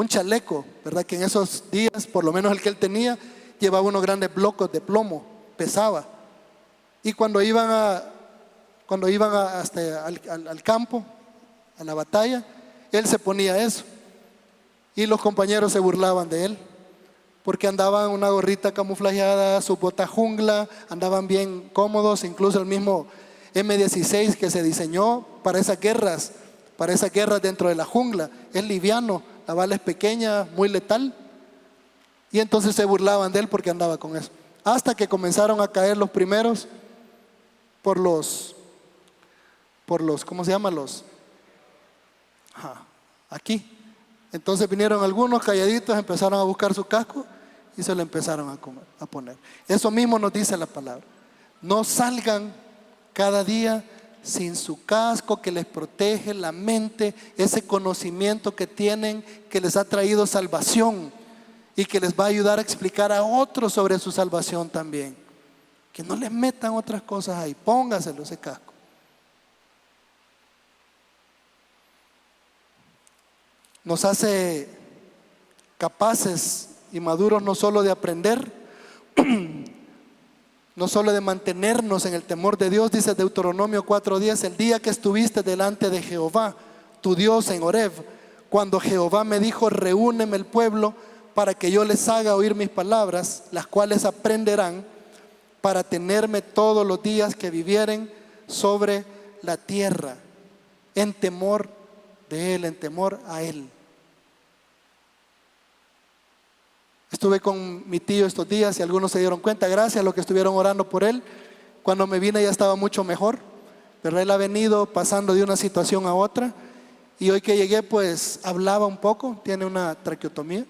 chaleco, ¿verdad? Que en esos días, por lo menos el que él tenía, llevaba unos grandes blocos de plomo, pesaba. Y cuando iban al campo, a la batalla, él se ponía eso. Y los compañeros se burlaban de él, porque andaban una gorrita camuflajeada, su bota jungla, andaban bien cómodos, incluso el mismo M16 que se diseñó para esas guerras dentro de la jungla, es liviano, la bala es pequeña, muy letal. Y entonces se burlaban de él porque andaba con eso. Hasta que comenzaron a caer los primeros por los ¿cómo se llama? aquí. Entonces vinieron algunos calladitos, empezaron a buscar su casco y se lo empezaron a poner. Eso mismo nos dice la palabra. No salgan cada día sin su casco que les protege la mente, ese conocimiento que tienen, que les ha traído salvación y que les va a ayudar a explicar a otros sobre su salvación también. Que no les metan otras cosas ahí, póngaselo ese casco. Nos hace capaces y maduros no solo de aprender, no solo de mantenernos en el temor de Dios. Dice Deuteronomio 4:10: el día que estuviste delante de Jehová, tu Dios, en Horeb, cuando Jehová me dijo: reúneme el pueblo para que yo les haga oír mis palabras, las cuales aprenderán para tenerme todos los días que vivieren sobre la tierra, en temor de Él, en temor a Él. Estuve con mi tío estos días y algunos se dieron cuenta, gracias a los que estuvieron orando por él. Cuando me vine ya estaba mucho mejor, pero él ha venido pasando de una situación a otra. Y hoy que llegué, pues hablaba un poco, tiene una traqueotomía.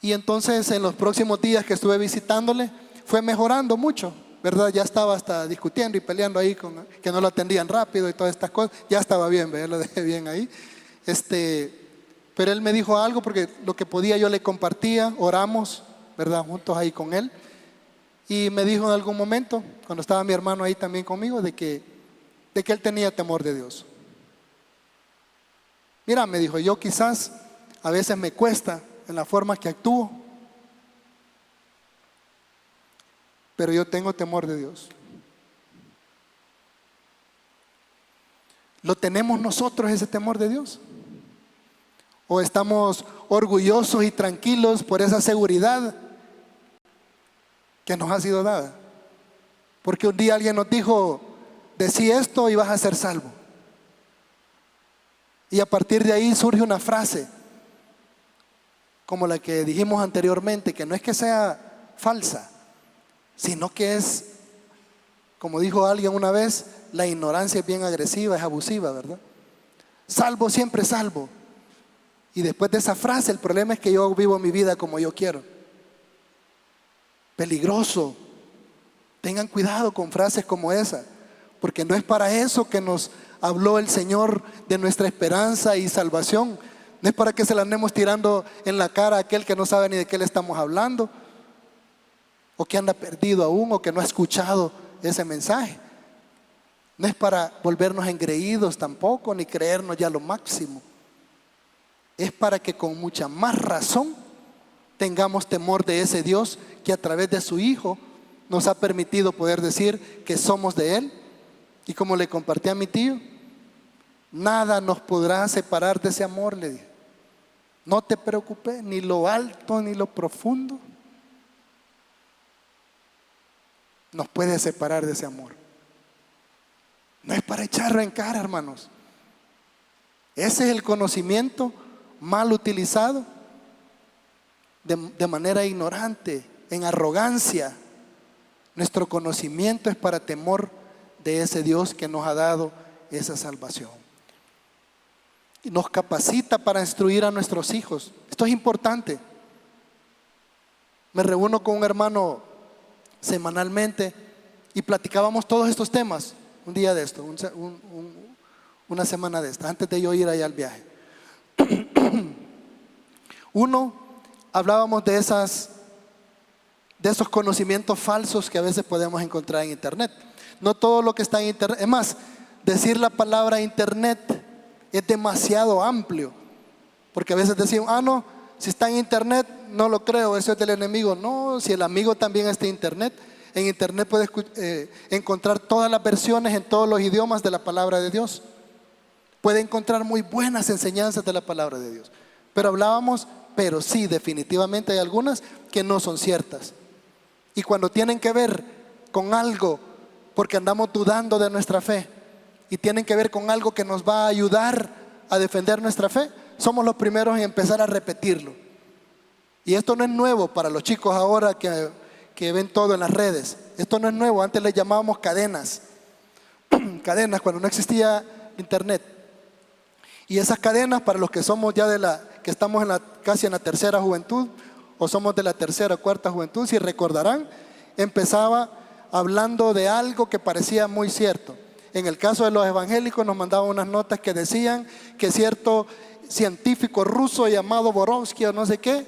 Y entonces en los próximos días que estuve visitándole, fue mejorando mucho, ¿verdad? Ya estaba hasta discutiendo y peleando ahí con que no lo atendían rápido y todas estas cosas. Ya estaba bien, ¿verdad? Lo dejé bien ahí. Pero él me dijo algo, porque lo que podía yo le compartía, oramos, ¿verdad? Juntos ahí con él. Y me dijo en algún momento, cuando estaba mi hermano ahí también conmigo, de que él tenía temor de Dios. Mira, me dijo, yo quizás a veces me cuesta en la forma que actúo, pero yo tengo temor de Dios. ¿Lo tenemos nosotros ese temor de Dios? ¿O estamos orgullosos y tranquilos por esa seguridad que nos ha sido dada? Porque un día alguien nos dijo: decí esto y vas a ser salvo. Y a partir de ahí surge una frase como la que dijimos anteriormente, que no es que sea falsa, sino que es, como dijo alguien una vez, la ignorancia es bien agresiva, es abusiva, ¿verdad? Salvo, siempre salvo. Y después de esa frase, el problema es que yo vivo mi vida como yo quiero. Peligroso. Tengan cuidado con frases como esa, porque no es para eso que nos habló el Señor de nuestra esperanza y salvación. No es para que se la andemos tirando en la cara a aquel que no sabe ni de qué le estamos hablando, o que anda perdido aún, o que no ha escuchado ese mensaje. No es para volvernos engreídos tampoco, ni creernos ya lo máximo. Es para que con mucha más razón tengamos temor de ese Dios que a través de su Hijo nos ha permitido poder decir que somos de Él. Y como le compartí a mi tío, nada nos podrá separar de ese amor, le dije. No te preocupes, ni lo alto ni lo profundo nos puede separar de ese amor. No es para echarlo en cara, hermanos. Ese es el conocimiento mal utilizado de manera ignorante, en arrogancia. Nuestro conocimiento es para temor de ese Dios que nos ha dado esa salvación. Y nos capacita para instruir a nuestros hijos. Esto es importante. Me reúno con un hermano semanalmente y platicábamos todos estos temas. Un día de esto, una semana de esta, antes de yo ir allá al viaje. Uno, hablábamos de esos conocimientos falsos que a veces podemos encontrar en internet. No todo lo que está en internet, es más, decir la palabra internet es demasiado amplio, porque a veces decimos, no, si está en internet no lo creo, eso es del enemigo. No, si el amigo también está en internet puedes encontrar todas las versiones en todos los idiomas de la palabra de Dios. Puede encontrar muy buenas enseñanzas de la palabra de Dios. Pero sí, definitivamente hay algunas que no son ciertas. Y cuando tienen que ver con algo, porque andamos dudando de nuestra fe, y tienen que ver con algo que nos va a ayudar a defender nuestra fe, somos los primeros en empezar a repetirlo. Y esto no es nuevo para los chicos ahora que ven todo en las redes. Esto no es nuevo, antes les llamábamos cadenas. Cadenas cuando no existía internet. Y esas cadenas, para los que somos ya que estamos casi en la tercera juventud, o somos de la tercera o cuarta juventud, si recordarán, empezaba hablando de algo que parecía muy cierto. En el caso de los evangélicos nos mandaban unas notas que decían que cierto científico ruso llamado Borovsky o no sé qué,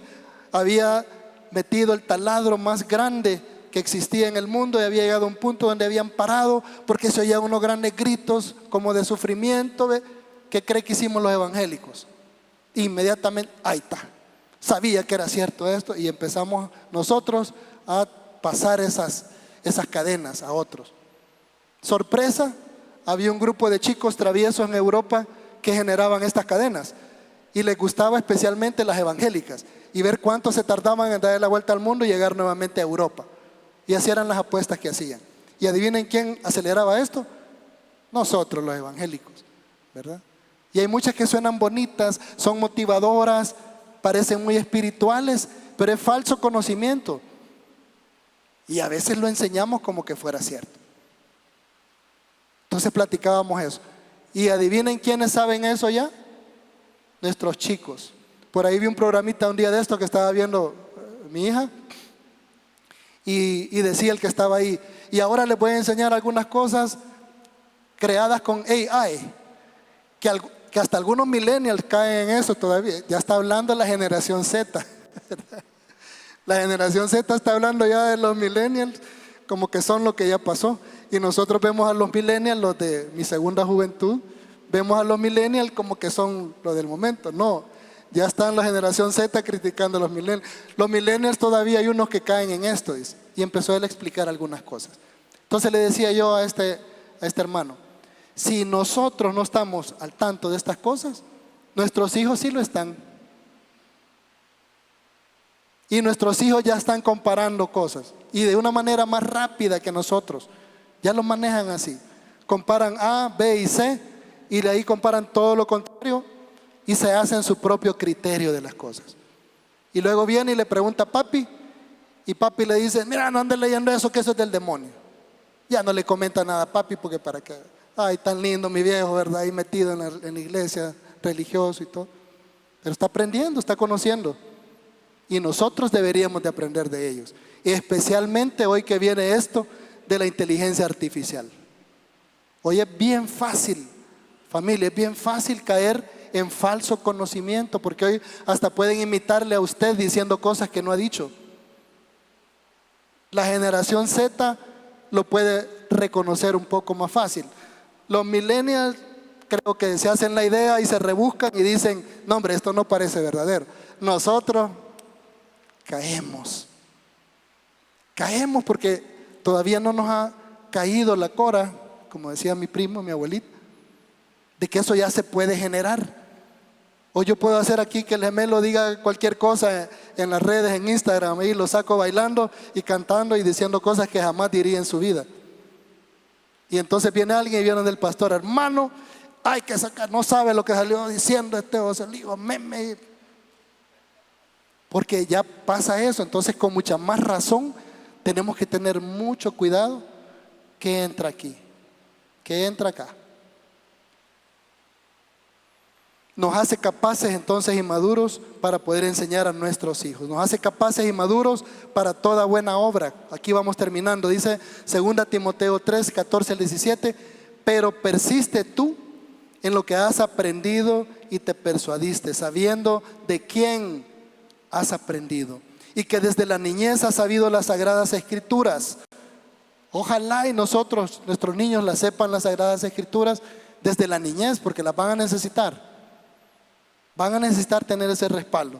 había metido el taladro más grande que existía en el mundo y había llegado a un punto donde habían parado porque se oían unos grandes gritos como de sufrimiento. ¿Qué cree que hicimos los evangélicos? Inmediatamente, ahí está, sabía que era cierto esto, y empezamos nosotros a pasar esas cadenas a otros. Sorpresa, había un grupo de chicos traviesos en Europa que generaban estas cadenas y les gustaba especialmente las evangélicas, y ver cuánto se tardaban en darle la vuelta al mundo y llegar nuevamente a Europa. Y así eran las apuestas que hacían. Y adivinen quién aceleraba esto: nosotros, los evangélicos, ¿verdad? Y hay muchas que suenan bonitas, son motivadoras, parecen muy espirituales, pero es falso conocimiento. Y a veces lo enseñamos como que fuera cierto. Entonces platicábamos eso. Y adivinen quiénes saben eso ya: nuestros chicos. Por ahí vi un programita un día de esto que estaba viendo mi hija, y decía el que estaba ahí: y ahora les voy a enseñar algunas cosas creadas con AI, que hasta algunos millennials caen en eso todavía. Ya está hablando la generación Z. La generación Z está hablando ya de los millennials como que son lo que ya pasó. Y nosotros vemos a los millennials, los de mi segunda juventud, vemos a los millennials como que son lo del momento. No, ya están la generación Z criticando a los millennials. Los millennials todavía hay unos que caen en esto, dice. Y empezó él a explicar algunas cosas. Entonces le decía yo a este hermano: si nosotros no estamos al tanto de estas cosas, nuestros hijos sí lo están. Y nuestros hijos ya están comparando cosas, y de una manera más rápida que nosotros. Ya lo manejan así. Comparan A, B y C, y de ahí comparan todo lo contrario y se hacen su propio criterio de las cosas. Y luego viene y le pregunta a papi, y papi le dice: mira, no andes leyendo eso, que eso es del demonio. Ya no le comenta nada a papi, porque para qué. Ay, tan lindo mi viejo, ¿verdad? Ahí metido en la iglesia, religioso y todo. Pero está aprendiendo, está conociendo. Y nosotros deberíamos de aprender de ellos. Y especialmente hoy que viene esto de la inteligencia artificial. Hoy es bien fácil, familia, es bien fácil caer en falso conocimiento, porque hoy hasta pueden imitarle a usted diciendo cosas que no ha dicho. La generación Z lo puede reconocer un poco más fácil. Los millennials creo que se hacen la idea y se rebuscan y dicen: no, hombre, esto no parece verdadero. Nosotros caemos porque todavía no nos ha caído la cora, como decía mi primo, mi abuelita, de que eso ya se puede generar. O yo puedo hacer aquí que el gemelo diga cualquier cosa en las redes, en Instagram, y lo saco bailando y cantando y diciendo cosas que jamás diría en su vida. Y entonces viene alguien y viene del pastor: hermano, hay que sacar, no sabe lo que salió diciendo o se le dijo meme. Porque ya pasa eso. Entonces, con mucha más razón, tenemos que tener mucho cuidado que entra aquí, que entra acá. Nos hace capaces entonces y maduros para poder enseñar a nuestros hijos. Nos hace capaces y maduros para toda buena obra. Aquí vamos terminando. Dice 2 Timoteo 3, 14 al 17: pero persiste tú en lo que has aprendido y te persuadiste, sabiendo de quién has aprendido, y que desde la niñez has sabido las sagradas escrituras. Ojalá y nuestros niños las sepan, las sagradas escrituras, desde la niñez, porque las van a necesitar. Van a necesitar tener ese respaldo,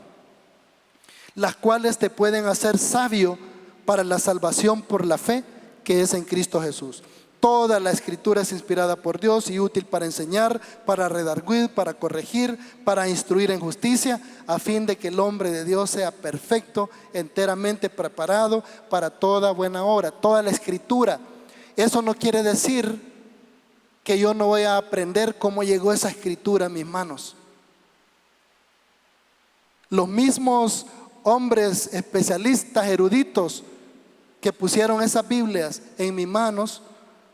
las cuales te pueden hacer sabio para la salvación por la fe que es en Cristo Jesús. Toda la escritura es inspirada por Dios y útil para enseñar, para redarguir, para corregir, para instruir en justicia, a fin de que el hombre de Dios sea perfecto, enteramente preparado para toda buena obra. Toda la escritura. Eso no quiere decir que yo no voy a aprender cómo llegó esa escritura a mis manos. Los mismos hombres especialistas, eruditos, que pusieron esas Biblias en mis manos,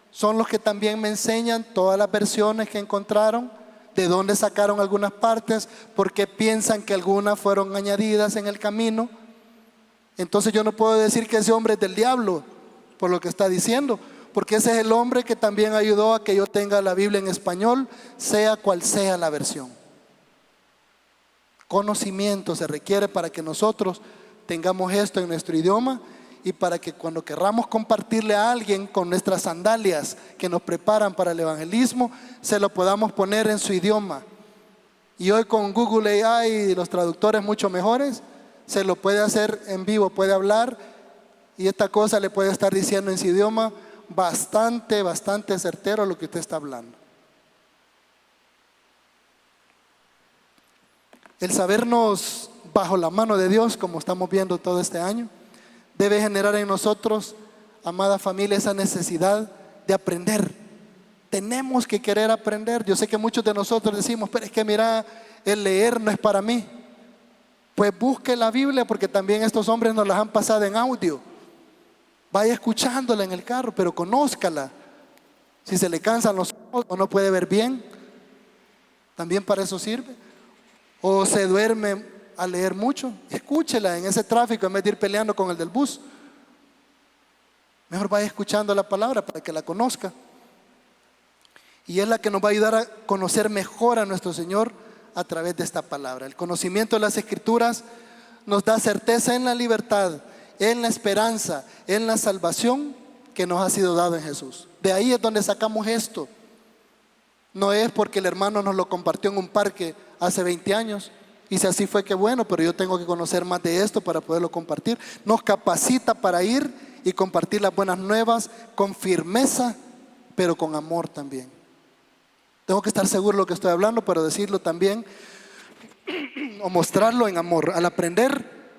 son los que también me enseñan todas las versiones que encontraron ¿De dónde sacaron algunas partes? ¿Por qué piensan que algunas fueron añadidas en el camino? Entonces yo no puedo decir que ese hombre es del diablo por lo que está diciendo, porque ese es el hombre que también ayudó a que yo tenga la Biblia en español, sea cual sea la versión. Conocimiento se requiere para que nosotros tengamos esto en nuestro idioma y para que cuando querramos compartirle a alguien con nuestras sandalias que nos preparan para el evangelismo, se lo podamos poner en su idioma. Y hoy con Google AI y los traductores mucho mejores, se lo puede hacer en vivo, puede hablar y esta cosa le puede estar diciendo en su idioma bastante certero lo que usted está hablando. El sabernos bajo la mano de Dios, como estamos viendo todo este año, debe generar en nosotros, amada familia, esa necesidad de aprender. Tenemos que querer aprender. Yo sé que muchos de nosotros decimos, pero es que mira, el leer no es para mí. Pues busque la Biblia, porque también estos hombres nos las han pasado en audio. Vaya escuchándola en el carro, pero conózcala. Si se le cansan los ojos o no puede ver bien, también para eso sirve. O se duerme al leer mucho, escúchela en ese tráfico en vez de ir peleando con el del bus. Mejor vaya escuchando la palabra para que la conozca. Y es la que nos va a ayudar a conocer mejor a nuestro Señor a través de esta palabra. El conocimiento de las Escrituras nos da certeza en la libertad, en la esperanza, en la salvación que nos ha sido dado en Jesús. De ahí es donde sacamos esto. No es porque el hermano nos lo compartió en un parque hace 20 años y si así fue, que bueno, pero yo tengo que conocer más de esto para poderlo compartir. Nos capacita para ir y compartir las buenas nuevas con firmeza, pero con amor también. Tengo que estar seguro de lo que estoy hablando, pero decirlo también o mostrarlo en amor. Al aprender,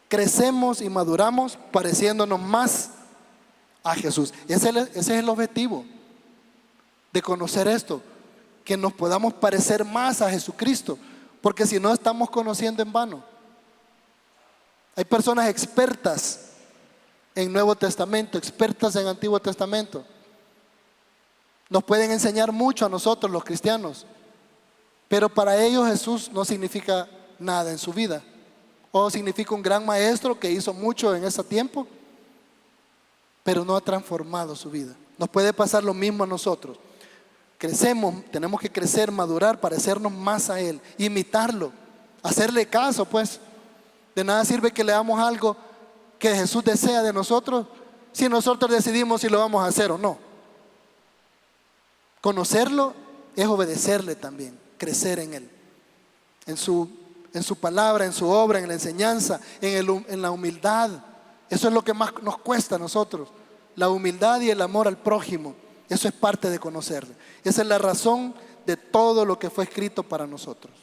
crecemos y maduramos pareciéndonos más a Jesús. Ese es el objetivo de conocer esto, que nos podamos parecer más a Jesucristo, porque si no estamos conociendo en vano. Hay personas expertas en Nuevo Testamento, expertas en Antiguo Testamento. Nos pueden enseñar mucho a nosotros los cristianos, pero para ellos Jesús no significa nada en su vida, o significa un gran maestro que hizo mucho en ese tiempo, pero no ha transformado su vida. Nos puede pasar lo mismo a nosotros. Crecemos, tenemos que crecer, madurar, parecernos más a Él, imitarlo, hacerle caso, pues. De nada sirve que leamos algo que Jesús desea de nosotros si nosotros decidimos si lo vamos a hacer o no. Conocerlo es obedecerle también, crecer en Él, en su palabra, en su obra, en la enseñanza, en la humildad. Eso es lo que más nos cuesta a nosotros, la humildad y el amor al prójimo. Eso es parte de conocerle. Esa es la razón de todo lo que fue escrito para nosotros.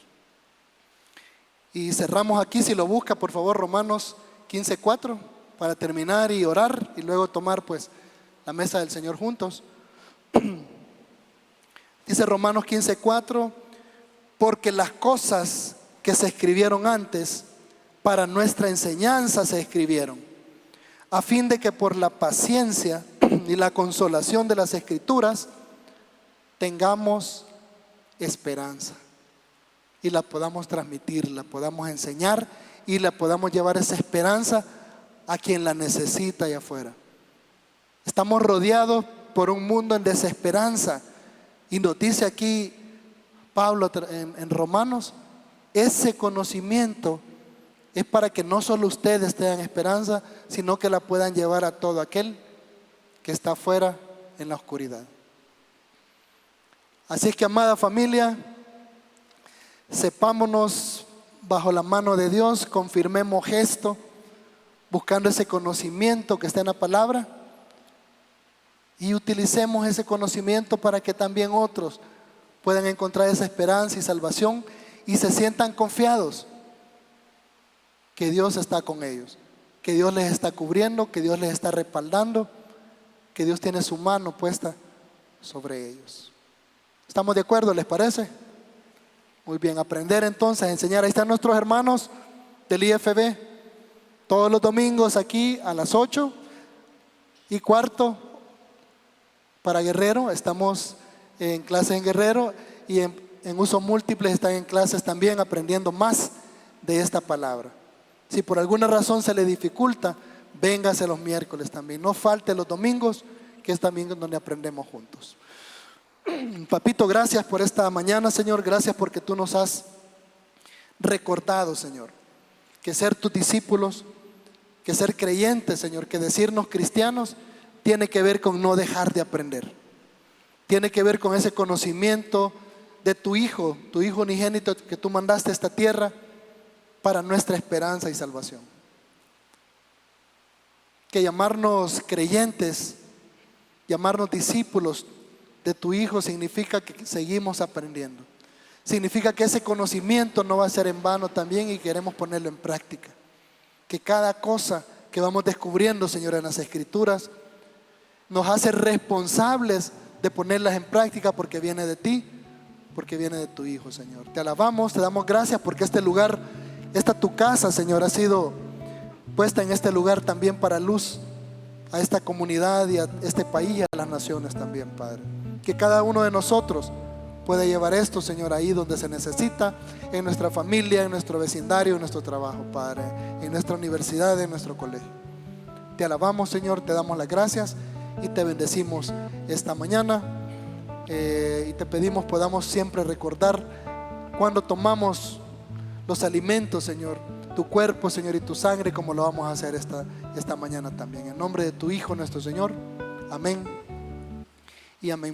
Y cerramos aquí, si lo busca, por favor, Romanos 15:4, para terminar y orar y luego tomar pues la mesa del Señor juntos. Dice Romanos 15:4, porque las cosas que se escribieron antes para nuestra enseñanza se escribieron, a fin de que por la paciencia y la consolación de las Escrituras tengamos esperanza y la podamos transmitir, la podamos enseñar y la podamos llevar esa esperanza a quien la necesita allá afuera. Estamos rodeados por un mundo en desesperanza y nos dice aquí Pablo en Romanos, ese conocimiento es para que no solo ustedes tengan esperanza, sino que la puedan llevar a todo aquel que está afuera en la oscuridad. Así es que, amada familia, sepámonos bajo la mano de Dios, confirmemos esto, buscando ese conocimiento que está en la palabra y utilicemos ese conocimiento para que también otros puedan encontrar esa esperanza y salvación y se sientan confiados que Dios está con ellos, que Dios les está cubriendo, que Dios les está respaldando, que Dios tiene su mano puesta sobre ellos. ¿Estamos de acuerdo? ¿Les parece? Muy bien, aprender entonces a enseñar. Ahí están nuestros hermanos del IFB, todos los domingos aquí a las 8:15 para Guerrero. Estamos en clase en Guerrero y en uso múltiple están en clases también aprendiendo más de esta palabra. Si por alguna razón se le dificulta, véngase los miércoles también. No falte los domingos, que es también donde aprendemos juntos. Papito, gracias por esta mañana, Señor. Gracias porque tú nos has recordado, Señor, que ser tus discípulos, que ser creyentes, Señor, que decirnos cristianos tiene que ver con no dejar de aprender. Tiene que ver con ese conocimiento de tu Hijo unigénito que tú mandaste a esta tierra para nuestra esperanza y salvación. Que llamarnos creyentes, llamarnos discípulos de tu Hijo significa que seguimos aprendiendo. Significa que ese conocimiento no va a ser en vano también y queremos ponerlo en práctica. Que cada cosa que vamos descubriendo, Señor, en las Escrituras nos hace responsables de ponerlas en práctica porque viene de ti, porque viene de tu Hijo, Señor. Te alabamos, te damos gracias porque este lugar, esta tu casa, Señor, ha sido puesta en este lugar también para luz a esta comunidad y a este país y a las naciones también, Padre. Que cada uno de nosotros pueda llevar esto, Señor, ahí donde se necesita, en nuestra familia, en nuestro vecindario, en nuestro trabajo, Padre, en nuestra universidad, en nuestro colegio. Te alabamos, Señor, te damos las gracias y te bendecimos esta mañana, y te pedimos podamos siempre recordar cuando tomamos los alimentos, Señor, tu cuerpo, Señor, y tu sangre, como lo vamos a hacer esta mañana también. En nombre de tu Hijo, nuestro Señor. Amén y amén.